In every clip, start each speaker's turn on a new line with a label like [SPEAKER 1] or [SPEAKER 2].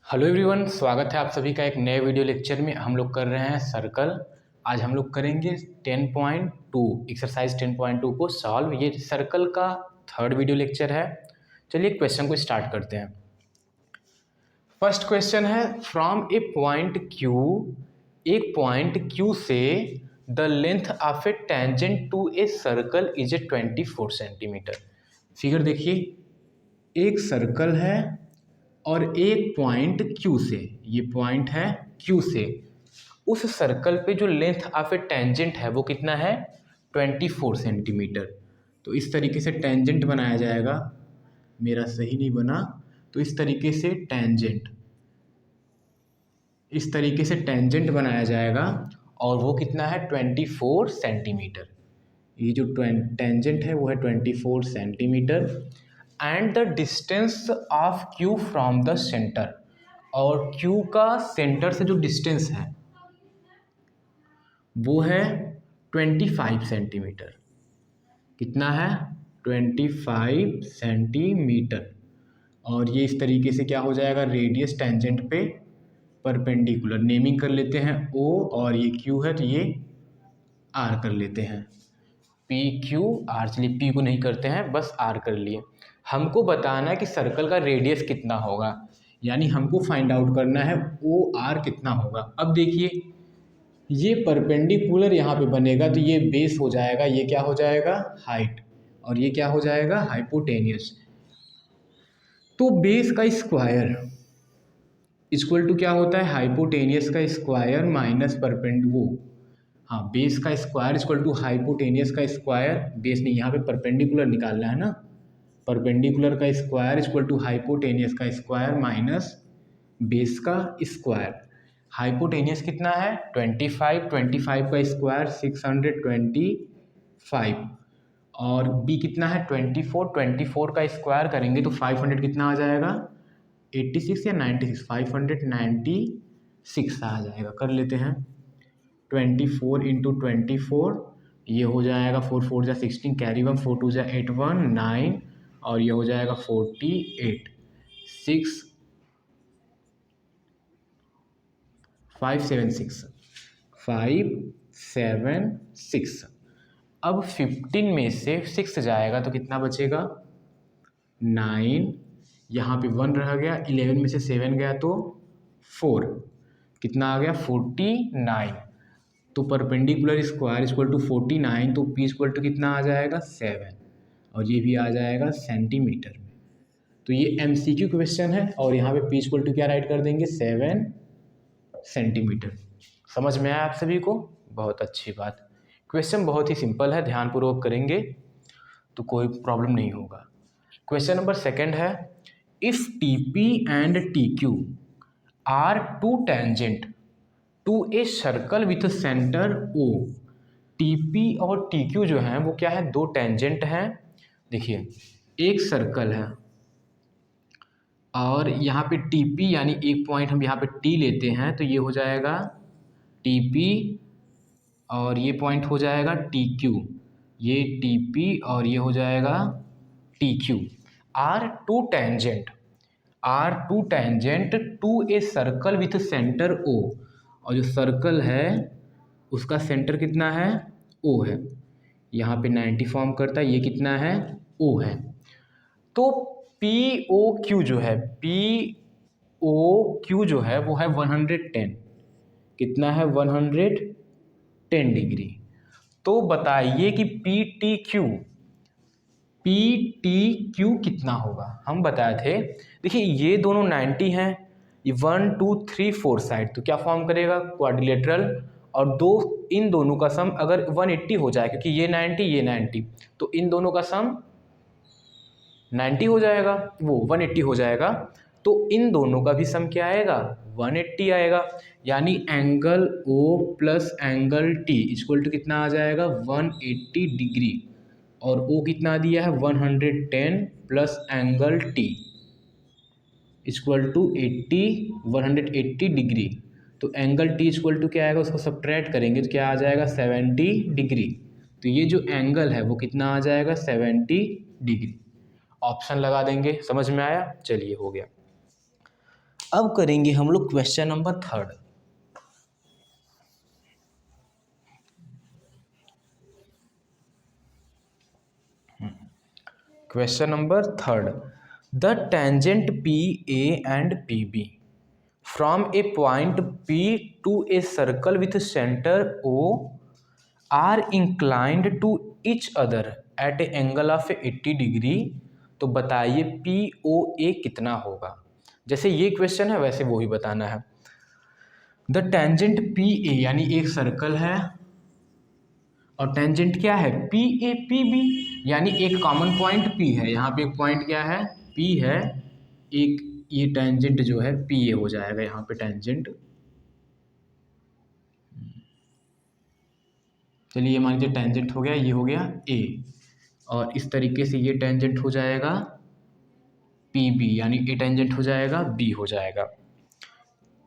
[SPEAKER 1] Hello everyone, स्वागत है आप सभी का एक नए वीडियो लेक्चर में। हम लोग कर रहे हैं सर्कल। आज हम लोग करेंगे 10.2 एक्सरसाइज 10.2 को सॉल्व। ये सर्कल का थर्ड वीडियो लेक्चर है। चलिए क्वेश्चन को स्टार्ट करते हैं। फर्स्ट क्वेश्चन है, फ्रॉम ए पॉइंट Q, एक पॉइंट Q से the length of a tangent to a circle is a 24 centimetre. Figure देखिए, एक सर्कल है और एक पॉइंट Q से, ये पॉइंट है Q से, उस सर्कल पे जो लेंथ ऑफ ए टेंजेंट है वो कितना है 24 सेंटीमीटर। तो इस तरीके से टेंजेंट बनाया जाएगा। मेरा सही नहीं बना, तो इस तरीके से टेंजेंट बनाया जाएगा और वो कितना है 24 सेंटीमीटर। ये जो टेंजेंट है वो है 24 centimetre. And the distance of Q from the centre, और Q का सेंटर से जो डिस्टेंस है वो है 25 सेंटीमीटर। कितना है 25 सेंटीमीटर। और ये इस तरीके से क्या हो जाएगा, रेडियस टेंजेंट पे परपेंडिकुलर। नेमिंग कर लेते हैं O, और ये Q है तो ये R कर लेते हैं। PQR, चलिए P को नहीं करते हैं, बस R कर लिए। हमको बताना है कि सर्कल का रेडियस कितना होगा, यानी हमको फाइंड आउट करना है OR कितना होगा। अब देखिए, ये परपेंडिकुलर यहाँ पे बनेगा तो ये बेस हो जाएगा, ये क्या हो जाएगा हाइट, और ये क्या हो जाएगा हाइपोटेनियस। तो बेस का स्क्वायर इक्वल टू क्या होता है, हाइपोटेनियस का स्क्वायर माइनस हाँ, बेस का स्क्वायर इक्वल टू हाइपोटेनियस का स्क्वायर। बेस नहीं, यहाँ पे परपेंडिकुलर निकालना है ना। परपेंडिकुलर का स्क्वायर इक्वल टू हाइपोटेनियस का स्क्वायर माइनस बेस का स्क्वायर। हाइपोटेनियस कितना है 25, 25 का स्क्वायर 625, और बी कितना है 24, 24 का स्क्वायर करेंगे तो 500 कितना आ जाएगा 86 या 96, 596 आ जाएगा। कर लेते हैं 24 इंटू 24, ये हो जाएगा 4 4 जा 16, कैरी 1, 4 2 जा 8 1 9, और ये हो जाएगा 48 6 576 576। अब 15 में से 6 जाएगा तो कितना बचेगा 9, यहाँ पे 1 रह गया, 11 में से 7 गया तो 4, कितना आ गया 49। तो परपेंडिकुलर स्क्वायर इक्वल टू 49, तो P इक्वल टू कितना आ जाएगा 7, और ये भी आ जाएगा सेंटीमीटर में। तो ये MCQ क्वेश्चन है, और यहाँ पे P इक्वल टू क्या राइट कर देंगे 7 सेंटीमीटर। समझ में आया आप सभी को? बहुत अच्छी बात। क्वेश्चन बहुत ही सिंपल है, ध्यानपूर्वक करेंगे तो कोई प्रॉब्लम नहीं होगा। क्वेश्चन नंबर सेकंड है, if TP and TQ are two tangent to a circle with centre O। TP और TQ जो हैं वो क्या है, दो टेंजेंट हैं। देखिए, एक सर्कल है और यहाँ पे TP यानी एक पॉइंट हम यहाँ पे T लेते हैं तो ये हो जाएगा TP, और ये पॉइंट हो जाएगा TQ। ये TP और ये हो जाएगा TQ। Are two tangent to a circle with centre O, और जो सर्कल है उसका सेंटर कितना है O है। यहाँ पे 90 फॉर्म करता है, ये कितना है O है। तो POQ जो है वो है 110। कितना है 110 डिग्री। तो बताइए कि PTQ कितना होगा। हम बताए थे, देखिए ये दोनों 90 हैं, ये 1 2 3 4 साइड, तो क्या फॉर्म करेगा क्वाड्रिलेटरल, और इन दोनों का सम अगर 180 हो जाए, क्योंकि ये 90 तो इन दोनों का सम 90 हो जाएगा, वो 180 हो जाएगा। तो इन दोनों का भी सम क्या आएगा 180 आएगा। यानी angle O plus angle T equal to कितना आ जाएगा 180 डिग्री, और O कितना दिया है 110 plus angle T equal to 180 degree. तो एंगल T इक्वल टू क्या आएगा, उसको सब्ट्रैक्ट करेंगे तो क्या आ जाएगा 70 डिग्री। तो ये जो एंगल है वो कितना आ जाएगा 70 डिग्री। ऑप्शन लगा देंगे। समझ में आया? चलिए, हो गया। अब करेंगे हम लोग question number 3। Question number 3, the tangent P A and P B from a point P to a circle with centre O are inclined to each other at a angle of 80 degree. तो बताइए P O ए कितना होगा। जैसे ये question है वैसे वो ही बताना है। द टेंजेंट पी ए यानी एक सर्कल है और टेंजेंट क्या है पी ए पी बी, यानी एक कॉमन पॉइंट पी है, यहाँ पे एक पॉइंट क्या है पी है, एक ये टेंजेंट जो है पी ए हो जाएगा यहाँ पे टेंजेंट। चलिए ये मान लीजिए टेंजेंट हो गया, ये हो गया ए, और इस तरीके से ये टेंजेंट हो जाएगा पी बी, यानी ए टेंजेंट हो जाएगा बी हो जाएगा।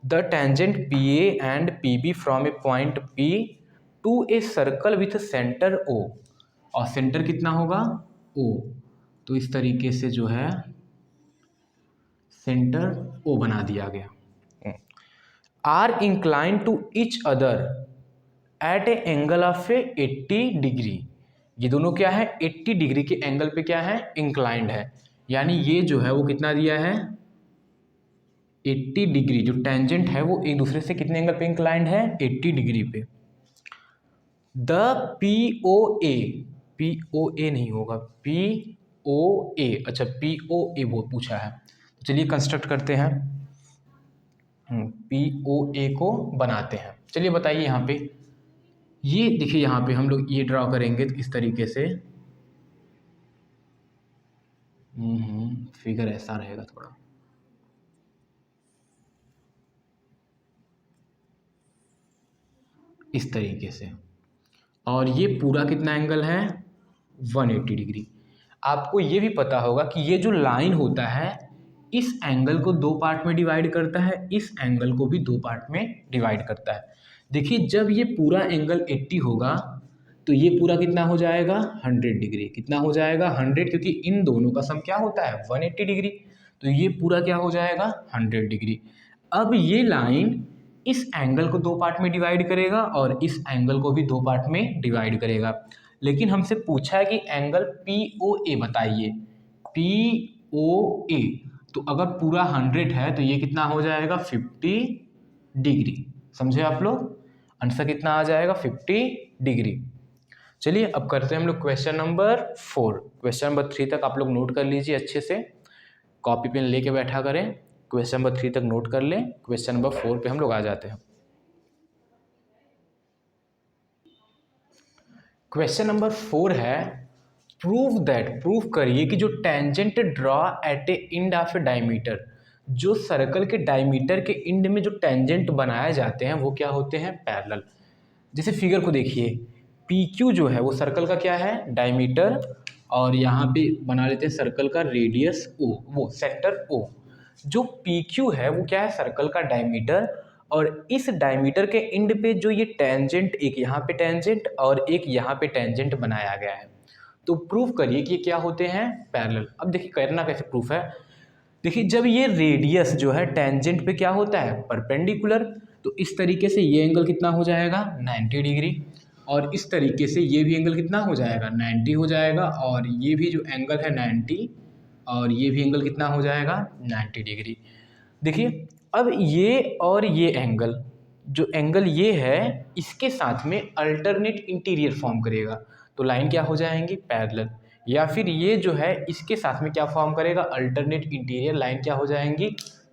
[SPEAKER 1] The tangent P A and P B from a point P to a circle with centre O, और सेंटर कितना होगा ओ, तो इस तरीके से जो है सेंटर ओ बना दिया गया। Are incline to each other at a angle of a 80 degree, ये दोनों क्या है 80 डिग्री के एंगल पे क्या है इंक्लाइंड है, यानी ये जो है वो कितना दिया है 80 डिग्री, जो टेंजेंट है वो एक दूसरे से कितने एंगल पे इंक्लाइंड है 80 डिग्री पे। द पी ओ ए नहीं होगा पी ओ ए, अच्छा पी ओ ए वो पूछा है, तो चलिए कंस्ट्रक्ट करते हैं, पी ओ ए को बनाते हैं। चलिए बताइए यहाँ पे, ये देखिए यहाँ पे हम लोग ये ड्रॉ करेंगे तो इस तरीके से, फिगर ऐसा रहेगा थोड़ा, इस तरीके से, और ये पूरा कितना एंगल है 180 डिग्री। आपको ये भी पता होगा कि ये जो लाइन होता है इस एंगल को दो पार्ट में डिवाइड करता है, इस एंगल को भी दो पार्ट में डिवाइड करता है। देखिए जब ये पूरा एंगल 80 होगा तो ये पूरा कितना हो जाएगा 100 डिग्री, कितना हो जाएगा 100, क्योंकि इन दोनों का सम क्या होता है 180 डिग्री, तो ये पूरा क्या हो जाएगा 100 डिग्री। अब ये लाइन इस एंगल को दो पार्ट में डिवाइड करेगा और इस एंगल को भी दो पार्ट में डिवाइड करेगा, लेकिन हमसे पूछा है कि एंगल पी ओ ए बताइए, पी ओ ए, तो अगर पूरा 100 है तो ये कितना हो जाएगा 50 डिग्री, समझे आप लोग, आंसर कितना आ जाएगा 50 डिग्री। चलिए अब करते हैं हम लोग क्वेश्चन नंबर 4। क्वेश्चन नंबर 3 तक आप लोग नोट कर लीजिए अच्छे से, कॉपी पेन लेके बैठा करें, क्वेश्चन नंबर 3 तक नोट कर लें, क्वेश्चन नंबर 4 पे हम लोग आ जाते हैं। क्वेश्चन नंबर 4 है प्रूव दैट, प्रूव करिए कि जो tangent draw at a end of a diameter, जो सर्कल के डायमीटर के इंड में जो टेंजेंट बनाए जाते हैं वो क्या होते हैं पैरेलल। जैसे फिगर को देखिए, पी क्यू जो है वो सर्कल का क्या है डायमीटर, और यहाँ पे बना लेते हैं सर्कल का रेडियस ओ, वो सेंटर ओ। जो पी क्यू है वो क्या है सर्कल का डायमीटर, और इस डायमीटर के इंड पे जो ये टेंजेंट, एक यहाँ पे टेंजेंट और एक यहाँ पे टेंजेंट बनाया गया है, तो प्रूफ करिए कि ये क्या होते हैं पैरेलल। अब देखिए करना कैसे प्रूफ है, देखिए जब ये रेडियस जो है टेंजेंट पे क्या होता है परपेंडिकुलर, तो इस तरीके से ये एंगल कितना हो जाएगा 90 डिग्री, और इस तरीके से ये भी एंगल कितना हो जाएगा 90 हो जाएगा, और ये भी जो एंगल है 90, और ये भी एंगल कितना हो जाएगा 90 डिग्री। देखिए अब ये और ये एंगल, जो एंगल ये है इसके साथ में अल्टरनेट इंटीरियर फॉर्म करेगा, तो लाइन क्या हो जाएंगी पैरेलल, या फिर ये जो है इसके साथ में क्या फॉर्म करेगा अल्टरनेट इंटीरियर, लाइन क्या हो जाएंगी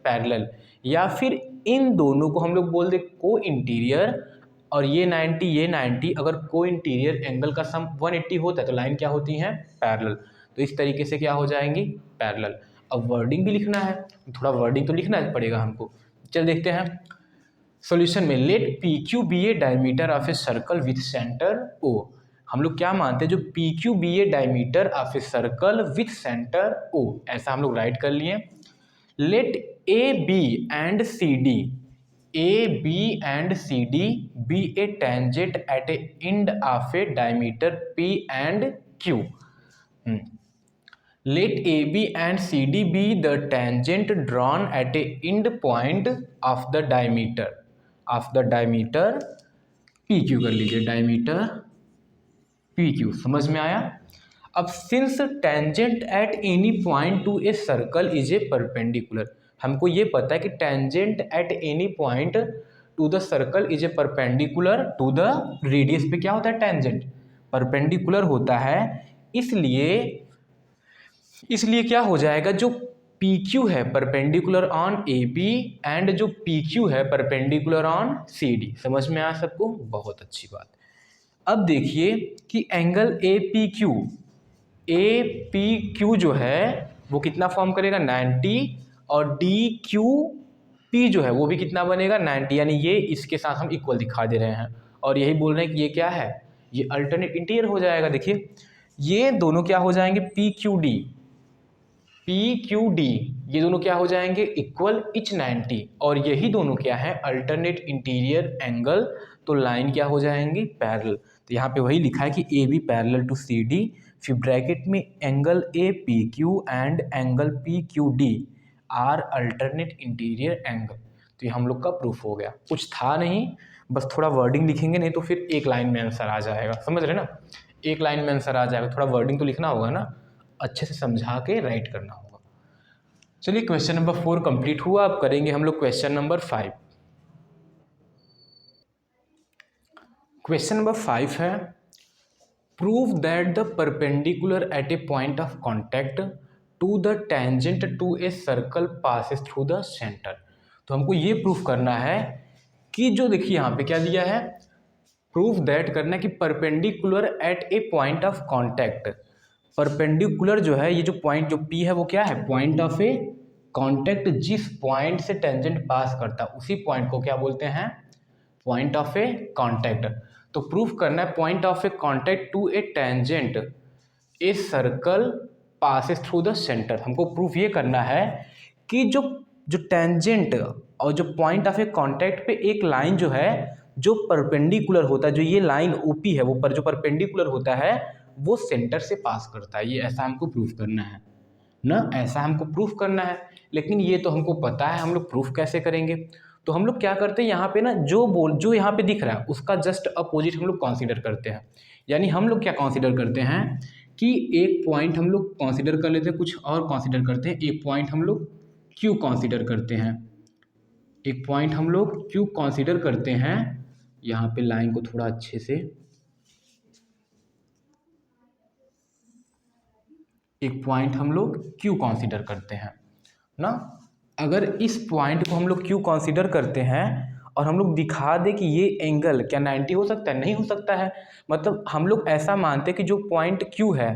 [SPEAKER 1] पैरेलल, या फिर इन दोनों को हम लोग बोल दे को इंटीरियर, और ये 90 अगर को इंटीरियर एंगल का सम 180 होता है तो लाइन क्या होती हैं पैरेलल, तो इस तरीके से क्या हो जाएंगी पैरेलल। अब वर्डिंग भी लिखना है, थोड़ा वर्डिंग तो लिखना पड़ेगा हमको, चल देखते हैं सॉल्यूशन में। Let P Q be a diameter of a circle with centre O, हम लोग क्या मानते हैं जो P Q be a diameter of a circle with centre O, ऐसा हम लोग राइट कर लिए। Let A B and C D, A B and C D be a tangent at a end of a diameter P and Q. Let A B and C D be the tangent drawn at a end point of the diameter P Q कर लीजिए, diameter P Q, समझ में आया। अब since tangent at any point to a circle is a perpendicular, हमको ये पता है कि tangent at any point to the circle is a perpendicular to the radius पे क्या होता है, टेंजेंट परपेंडिकुलर होता है। इसलिए क्या हो जाएगा, जो पी क्यू है perpendicular on A B and जो पी क्यू है परपेंडिकुलर ऑन सी डी। समझ में आया सबको, बहुत अच्छी बात। अब देखिए कि एंगल ए पी क्यू जो है वो कितना फॉर्म करेगा, 90, और डी क्यू पी जो है वो भी कितना बनेगा, 90, यानी ये इसके साथ हम इक्वल दिखा दे रहे हैं और यही बोल रहे हैं कि ये क्या है, ये अल्टरनेट इंटीरियर हो जाएगा। देखिए ये दोनों क्या हो जाएंगे, पी क्यू डी, ये दोनों क्या हो जाएंगे, इक्वल इच 90, और यही दोनों क्या है, अल्टरनेट इंटीरियर एंगल, तो लाइन क्या हो जाएंगी, पैरेलल। तो यहाँ पे वही लिखा है कि A B parallel to C D, फिर ब्रैकेट में angle A P Q and angle P Q D are alternate interior angle. तो ये हम लोग का प्रूफ हो गया, कुछ था नहीं, बस थोड़ा वर्डिंग लिखेंगे, नहीं तो फिर एक लाइन में आंसर आ जाएगा, समझ रहे ना, एक लाइन में आंसर आ जाएगा, थोड़ा वर्डिंग तो लिखना होगा ना, अच्छे से समझा के राइट करना होगा। चलिए क्वेश्चन नंबर 4 कंप्लीट हुआ, अब करेंगे हम लोग क्वेश्चन नंबर 5। क्वेश्चन नंबर 5 है, prove that the perpendicular at a point of contact to the tangent to a circle passes through the centre. तो हमको ये प्रूफ करना है कि जो देखिए यहाँ पे क्या दिया है, प्रूफ दैट करना है कि perpendicular at a point of contact, perpendicular जो है, ये जो पॉइंट जो पी है वो क्या है, पॉइंट ऑफ ए कॉन्टैक्ट, जिस पॉइंट से टेंजेंट पास करता है उसी पॉइंट को क्या बोलते हैं, पॉइंट ऑफ ए कॉन्टैक्ट। तो प्रूफ करना है point of a contact to a tangent a circle passes through the centre. हमको प्रूफ ये करना है कि जो जो टेंजेंट और जो पॉइंट ऑफ ए कॉन्टैक्ट पे एक लाइन जो है जो परपेंडिकुलर होता है, जो ये लाइन ओपी है वो पर जो परपेंडिकुलर होता है वो सेंटर से पास करता है, ये ऐसा हमको प्रूफ करना है ना, ऐसा हमको प्रूफ करना है। लेकिन ये तो हमको पता है, हम लोग प्रूफ कैसे करेंगे। तो हम लोग क्या करते हैं, यहाँ पे ना जो यहाँ पे दिख रहा है उसका जस्ट अपोजिट हम लोग कंसीडर करते हैं। यानी हम लोग क्या कंसीडर करते हैं कि एक पॉइंट हम लोग कंसीडर कर लेते हैं, कुछ और कंसीडर करते हैं, एक पॉइंट हम लोग क्यू कंसीडर करते हैं, एक पॉइंट हम लोग क्यू कंसीडर करते हैं। यहाँ पे लाइन को थोड़ा अच्छे से, एक पॉइंट हम लोग क्यू कंसीडर करते हैं ना। अगर इस पॉइंट को हम लोग क्यू कंसीडर करते हैं और हम लोग दिखा दें कि ये एंगल क्या 90 हो सकता है, नहीं हो सकता है। मतलब हम लोग ऐसा मानते हैं कि जो पॉइंट क्यू है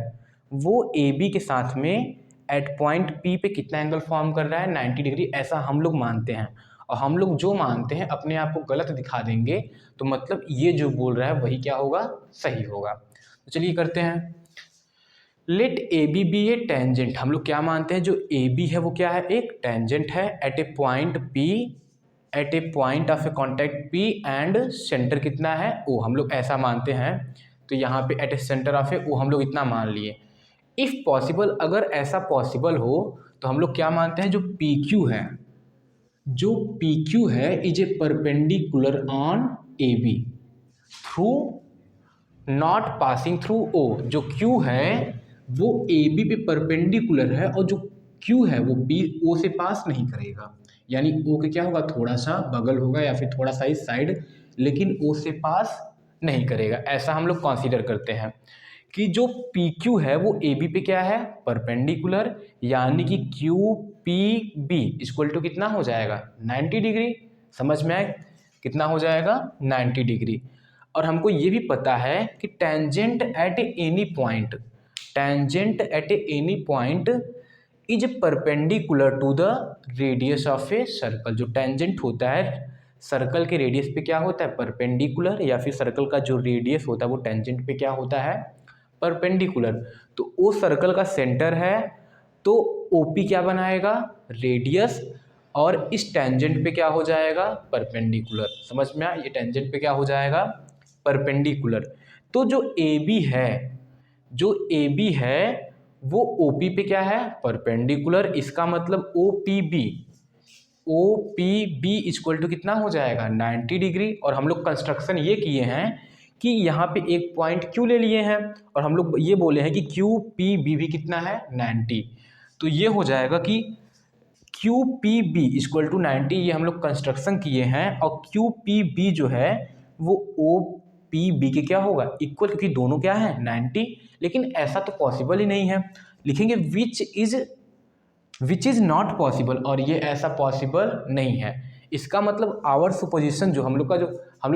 [SPEAKER 1] वो ए बी के साथ में एट पॉइंट पी पे कितना एंगल फॉर्म कर रहा है, 90 डिग्री, ऐसा हम लोग मानते हैं। और हम लोग जो मानते हैं अपने आप को गलत दिखा देंगे, तो मतलब ये जो बोल रहा है वही क्या होगा, सही होगा। तो चलिए करते हैं। Let A B be a tangent, हम लोग क्या मानते हैं, जो ए बी है वो क्या है, एक टेंजेंट है at a point P, at a point of a contact P and centre कितना है ओ, हम लोग ऐसा मानते हैं। तो यहाँ पे एट ए सेंटर ऑफ ए ओ हम लोग इतना मान लिए। इफ़ पॉसिबल, अगर ऐसा पॉसिबल हो तो हम लोग क्या मानते हैं, जो पी क्यू है, जो पी क्यू है is a perpendicular on A B through not passing through O. जो क्यू है वो ए बी पे परपेंडिकुलर है और जो क्यू है वो बी ओ से पास नहीं करेगा, यानी ओ के क्या होगा, थोड़ा सा बगल होगा या फिर थोड़ा सा इस साइड, लेकिन ओ से पास नहीं करेगा। ऐसा हम लोग कंसीडर करते हैं कि जो पी क्यू है वो ए बी पे क्या है, परपेंडिकुलर, यानी कि Q P B equal to कितना हो जाएगा, 90 डिग्री। समझ में आए, कितना हो जाएगा, 90 डिग्री। और हमको ये भी पता है कि tangent at any point, tangent at any point is perpendicular to the radius of a circle. जो टेंजेंट होता है सर्कल के रेडियस पे क्या होता है, परपेंडिकुलर, या फिर सर्कल का जो रेडियस होता है वो टेंजेंट पे क्या होता है, परपेंडिकुलर। तो वो सर्कल का सेंटर है, तो ओपी क्या बनाएगा, रेडियस, और इस टेंजेंट पे क्या हो जाएगा, परपेंडिकुलर। समझ में आया, ये टेंजेंट पे क्या हो जाएगा, परपेंडिकुलर। तो जो ए बी है, जो ए बी है वो ओपी पे क्या है, परपेंडिकुलर। इसका मतलब O P B equal to कितना हो जाएगा, 90 डिग्री। और हम लोग कंस्ट्रक्शन ये किए हैं कि यहाँ पे एक पॉइंट क्यू ले लिए हैं और हम लोग ये बोले हैं कि क्यू पी बी भी कितना है, 90। तो ये हो जाएगा कि Q P B equal to 90, ये हम लोग कंस्ट्रक्शन किए हैं। और क्यू पी बी जो है वो ओ पी बी के क्या होगा, इक्वल, क्योंकि दोनों क्या है, 90। लेकिन ऐसा तो पॉसिबल ही नहीं है। लिखेंगे विच इज़ नॉट पॉसिबल, और ये ऐसा पॉसिबल नहीं है। इसका मतलब आवर सुपोजिशन जो हम लोग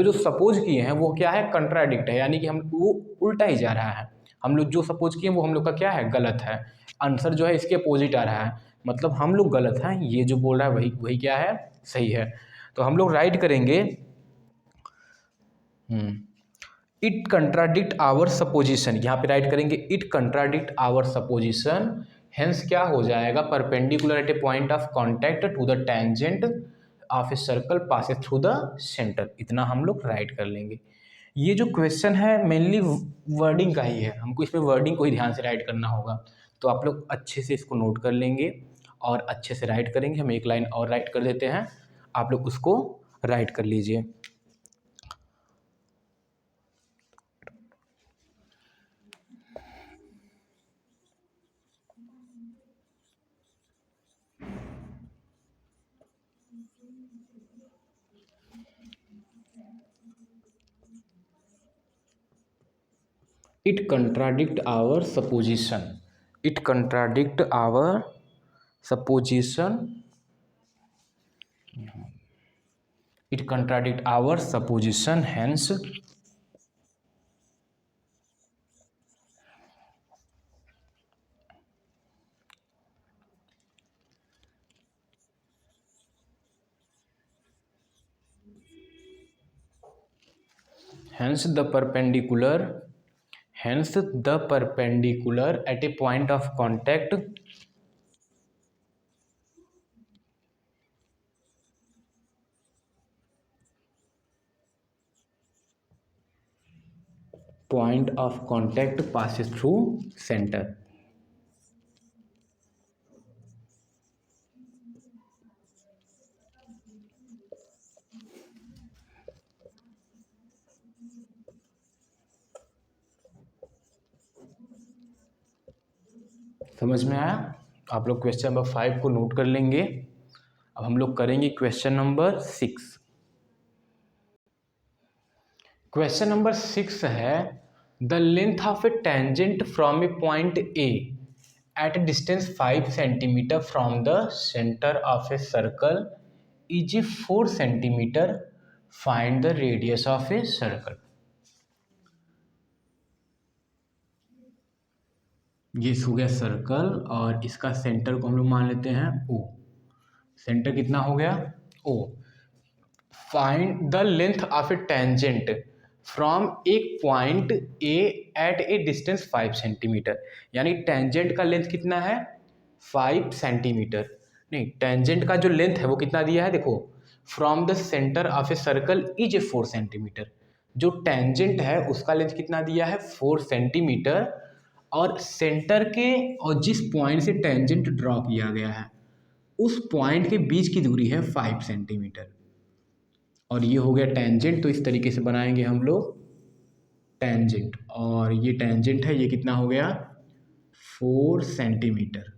[SPEAKER 1] जो सपोज किए हैं वो क्या है, कंट्राडिक्ट है, यानी कि हम वो उल्टा ही जा रहा है। हम लोग जो सपोज किए वो हम लोग का क्या है, गलत है। आंसर जो है इसके अपोजिट आ रहा है, मतलब हम लोग गलत हैं, ये जो बोल रहा है वही वही क्या है, सही है। तो हम लोग राइट करेंगे इट कंट्राडिक्ट आवर सपोजिशन, यहाँ पे राइट करेंगे it contradict our supposition. Hence क्या हो जाएगा, perpendicular at a point of contact to the tangent of a circle passes through the centre. इतना हम लोग राइट कर लेंगे। ये जो क्वेश्चन है मेनली वर्डिंग का ही है, हमको इसमें वर्डिंग को ही ध्यान से राइट करना होगा। तो आप लोग अच्छे से इसको नोट कर लेंगे और अच्छे से राइट करेंगे। हम एक लाइन और राइट कर देते हैं, आप लोग उसको राइट कर लीजिए। It contradict our supposition. It contradict our supposition. It contradict our supposition. Hence, the perpendicular. Hence, the perpendicular at a point of contact. Point of contact passes through center. समझ में आया? आप लोग क्वेश्चन नंबर 5 को note कर लेंगे। अब हम लोग करेंगे क्वेश्चन नंबर 6। क्वेश्चन नंबर 6 है the length of a tangent from a point A at a distance 5 centimetre from the centre of a circle is 4 centimetre. Find the radius of a circle. ये हो गया circle और इसका centre को हम लोग मान लेते हैं ओ। सेंटर कितना हो गया, O. Find the length of a tangent from एक point A at a distance 5 centimetre. यानी टेंजेंट का लेंथ कितना है, 5 सेंटीमीटर। नहीं, टेंजेंट का जो लेंथ है वो कितना दिया है, देखो, from the centre of a circle is A 4 centimetre. जो टेंजेंट है उसका लेंथ कितना दिया है, 4 सेंटीमीटर। और सेंटर के और जिस पॉइंट से टेंजेंट ड्रॉ किया गया है उस पॉइंट के बीच की दूरी है 5 सेंटीमीटर। और ये हो गया टेंजेंट। तो इस तरीके से बनाएंगे हम लोग टेंजेंट, और ये टेंजेंट है, ये कितना हो गया, 4 सेंटीमीटर।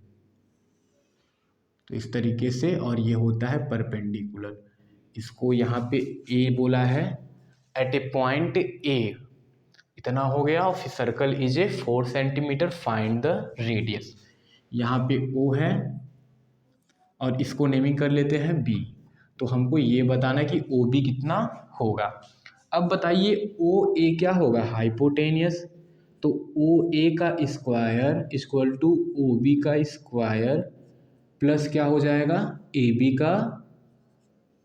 [SPEAKER 1] तो इस तरीके से, और ये होता है परपेंडिकुलर। इसको यहाँ पे ए बोला है, एट ए पॉइंट ए इतना हो गया, और फिर circle is A 4 centimetre. Find the radius. यहाँ पे ओ है और इसको नेमिंग कर लेते हैं बी। तो हमको ये बताना है कि ओ बी कितना होगा। अब बताइए ओ ए क्या होगा, हाइपोटेनियस। तो ओ ए का square equal to O B का स्क्वायर प्लस क्या हो जाएगा, ए बी का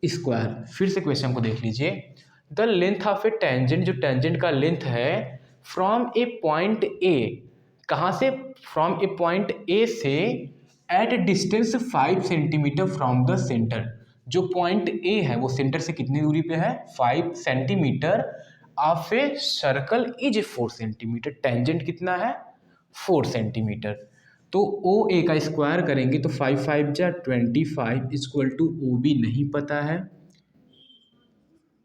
[SPEAKER 1] स्क्वायर। फिर से क्वेश्चन को देख लीजिए। The length of a tangent, जो टेंजेंट का लेंथ है फ्रॉम ए पॉइंट ए, कहाँ से, फ्रॉम ए पॉइंट ए से at a distance 5 centimetre from the centre. जो पॉइंट ए है वो सेंटर से कितनी दूरी पे है, 5 centimetre. Of a circle is 4 centimetre. Tangent कितना है, 4 सेंटीमीटर। तो ओ ए का स्क्वायर करेंगे तो 5 5 जा 25 इक्वल टू ओ बी नहीं पता है,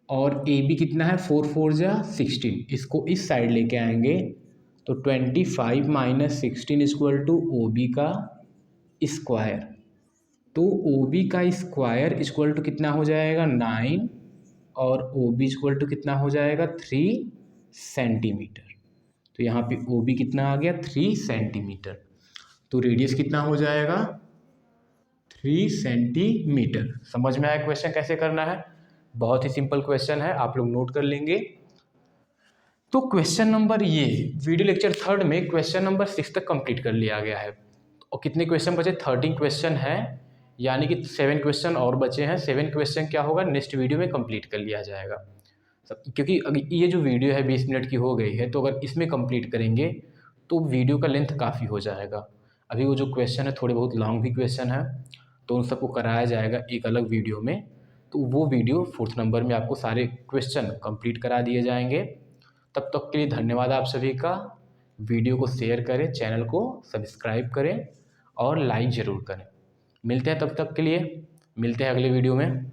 [SPEAKER 1] और ए बी कितना है 4 4 जा 16, इसको इस साइड लेके आएंगे तो 25 minus 16 equal to O B का स्क्वायर। तो ओ बी का स्क्वायर इक्वल टू कितना हो जाएगा 9, और ओ बी इक्वल टू कितना हो जाएगा 3 सेंटीमीटर। तो यहाँ पे ओ बी कितना आ गया 3 सेंटीमीटर। तो रेडियस कितना हो जाएगा 3 सेंटीमीटर। समझ में आया क्वेश्चन कैसे करना है? बहुत ही सिंपल क्वेश्चन है, आप लोग नोट कर लेंगे। तो क्वेश्चन नंबर ये वीडियो लेक्चर 3 में क्वेश्चन नंबर 6 तक कंप्लीट कर लिया गया है। और कितने क्वेश्चन बचे? 13 क्वेश्चन है, यानी कि 7 क्वेश्चन और बचे हैं। 7 क्वेश्चन क्या होगा नेक्स्ट वीडियो में कंप्लीट कर लिया जाएगा। क्योंकि अगर ये जो वीडियो है 20 मिनट की हो गई है, तो अगर इसमें कंप्लीट करेंगे तो वीडियो का लेंथ काफ़ी हो जाएगा। अभी वो जो क्वेश्चन है थोड़े बहुत लॉन्ग भी क्वेश्चन है, तो उन सबको कराया जाएगा एक अलग वीडियो में। तो वो वीडियो 4th नंबर में आपको सारे क्वेश्चन कंप्लीट करा दिए जाएंगे। तब तक के लिए धन्यवाद आप सभी का। वीडियो को शेयर करें, चैनल को सब्सक्राइब करें और लाइक ज़रूर करें। मिलते हैं तब तक के लिए, मिलते हैं अगले वीडियो में।